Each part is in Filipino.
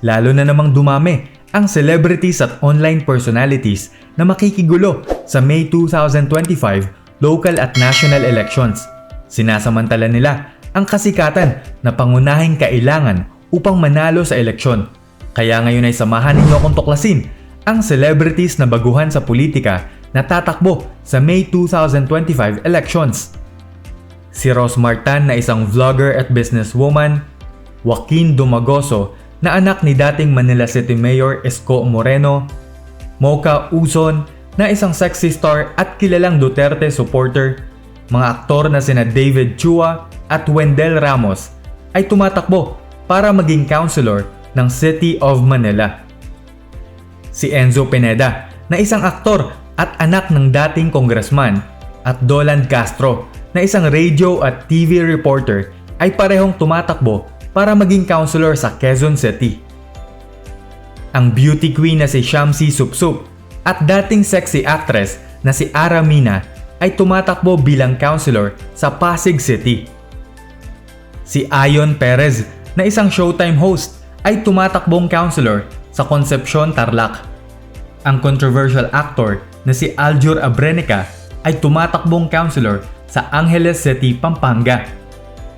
Lalo na namang dumami ang celebrities at online personalities na makikigulo sa May 2025 local at national elections. Sinasamantala nila ang kasikatan na pangunahing kailangan upang manalo sa eleksyon. Kaya ngayon ay samahan ninyo akong tuklasin ang celebrities na baguhan sa politika na tatakbo sa May 2025 elections. Si Rose Martan na isang vlogger at businesswoman, Joaquin Dumagoso na anak ni dating Manila City Mayor Isko Moreno, Mocha Uzon na isang sexy star at kilalang Duterte supporter, mga aktor na sina David Chua at Wendell Ramos ay tumatakbo para maging councilor ng City of Manila. Si Enzo Pineda na isang aktor at anak ng dating congressman at Dolan Castro na isang radio at TV reporter ay parehong tumatakbo para maging councilor sa Quezon City. Ang beauty queen na si Shamsi Supsup at dating sexy actress na si Ara Mina ay tumatakbo bilang councilor sa Pasig City. Si Ayon Perez na isang Showtime host ay tumatakbong councilor sa Concepcion, Tarlac. Ang controversial actor na si Aljur Abrenica ay tumatakbong councilor sa Angeles City, Pampanga.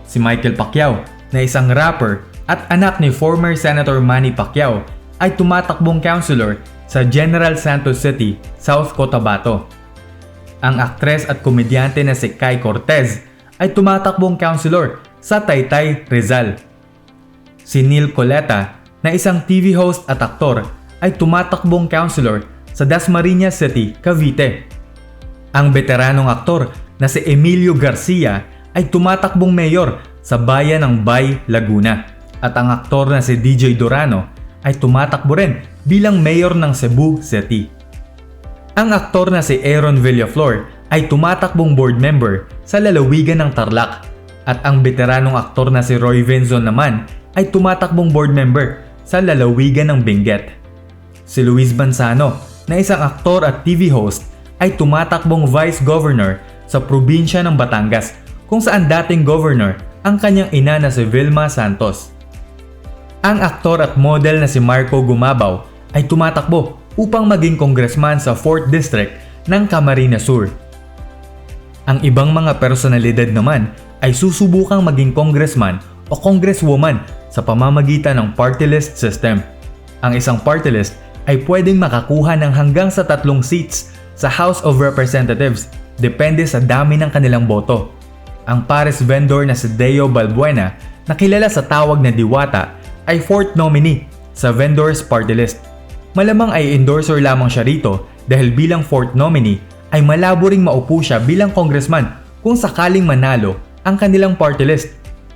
Si Michael Pacquiao na isang rapper at anak ni former Senator Manny Pacquiao ay tumatakbong councilor sa General Santos City, South Cotabato. Ang aktres at komedyante na si Kai Cortez ay tumatakbong councilor sa Taytay, Rizal. Si Neil Coleta na isang TV host at aktor ay tumatakbong councilor sa Dasmariñas City, Cavite. Ang veteranong aktor na si Emilio Garcia ay tumatakbong mayor sa bayan ng Bay, Laguna. At ang aktor na si DJ Durano ay tumatakbo rin bilang mayor ng Cebu City. Ang aktor na si Aaron Villaflor ay tumatakbong board member sa lalawigan ng Tarlac. At ang veteranong aktor na si Roy Venzon naman ay tumatakbong board member sa lalawigan ng Benguet. Si Luis Banzano na isang aktor at TV host ay tumatakbong vice governor sa probinsya ng Batangas kung saan dating governor ang kanyang ina na si Vilma Santos. Ang aktor at model na si Marco Gumabaw ay tumatakbo upang maging congressman sa 4th District ng Camarines Sur. Ang ibang mga personalidad naman ay susubukang maging congressman o congresswoman sa pamamagitan ng party list system. Ang isang party list ay pwedeng makakuha ng hanggang sa 3 seats sa House of Representatives depende sa dami ng kanilang boto. Ang Paris vendor na si Deo Balbuena na kilala sa tawag na Diwata ay 4th nominee sa vendors party list. Malamang ay endorser lamang siya rito dahil bilang 4th nominee ay malabo ring maupo siya bilang congressman kung sakaling manalo ang kanilang party list.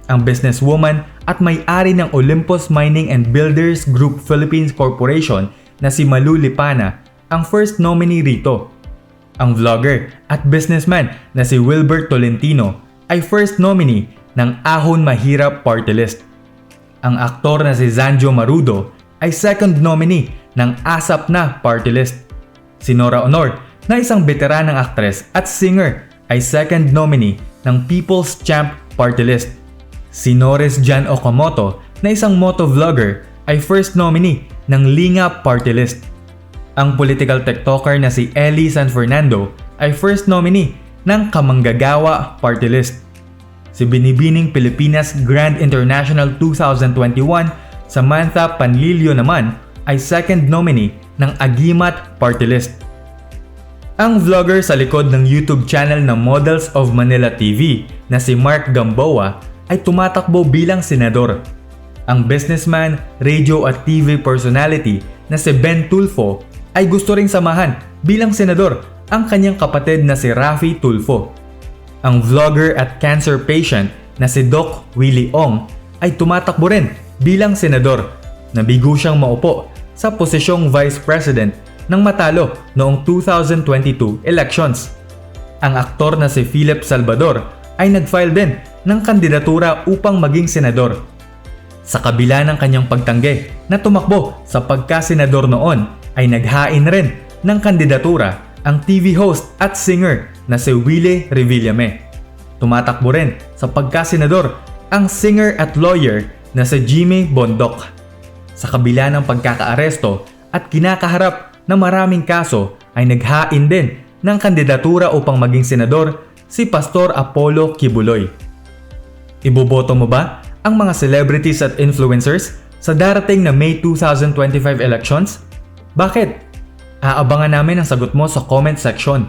Ang businesswoman at may-ari ng Olympus Mining and Builders Group Philippines Corporation na si Malu Lipana ang first nominee rito. Ang vlogger at businessman na si Wilbert Tolentino ay first nominee ng Ahon Mahirap Party List. Ang aktor na si Zanjo Marudo ay second nominee ng ASAP na Party List. Si Nora Honor na isang veteranang aktres at singer ay second nominee ng People's Champ Party List. Si Norris Jan Okamoto na isang motovlogger ay first nominee ng Lingap Party List. Ang political tiktoker na si Ellie San Fernando ay first nominee ng Kamanggagawa Party List. Si Binibining Pilipinas Grand International 2021 Samantha Panlilio naman ay second nominee ng Agimat Party List. Ang vlogger sa likod ng YouTube channel na Models of Manila TV na si Mark Gamboa ay tumatakbo bilang senador. Ang businessman, radio at TV personality na si Ben Tulfo ay gusto ring samahan bilang senador ang kanyang kapatid na si Raffy Tulfo. Ang vlogger at cancer patient na si Doc Willie Ong ay tumatakbo rin bilang senador. Nabigo siyang maupo sa posisyong vice president nang matalo noong 2022 elections. Ang aktor na si Philip Salvador ay nag-file din ng kandidatura upang maging senador. Sa kabila ng kanyang pagtanggi na tumakbo sa pagka-senador noon ay naghain rin ng kandidatura ang TV host at singer na si Willie Revillame. Tumatakbo rin sa pagka-senador ang singer at lawyer na si Jimmy Bondoc. Sa kabila ng pagkakaaresto at kinakaharap na maraming kaso ay naghain din ng kandidatura upang maging senador si Pastor Apollo Kibuloy. Iboboto mo ba ang mga celebrities at influencers sa darating na May 2025 elections? Bakit? Aabangan namin ang sagot mo sa comment section.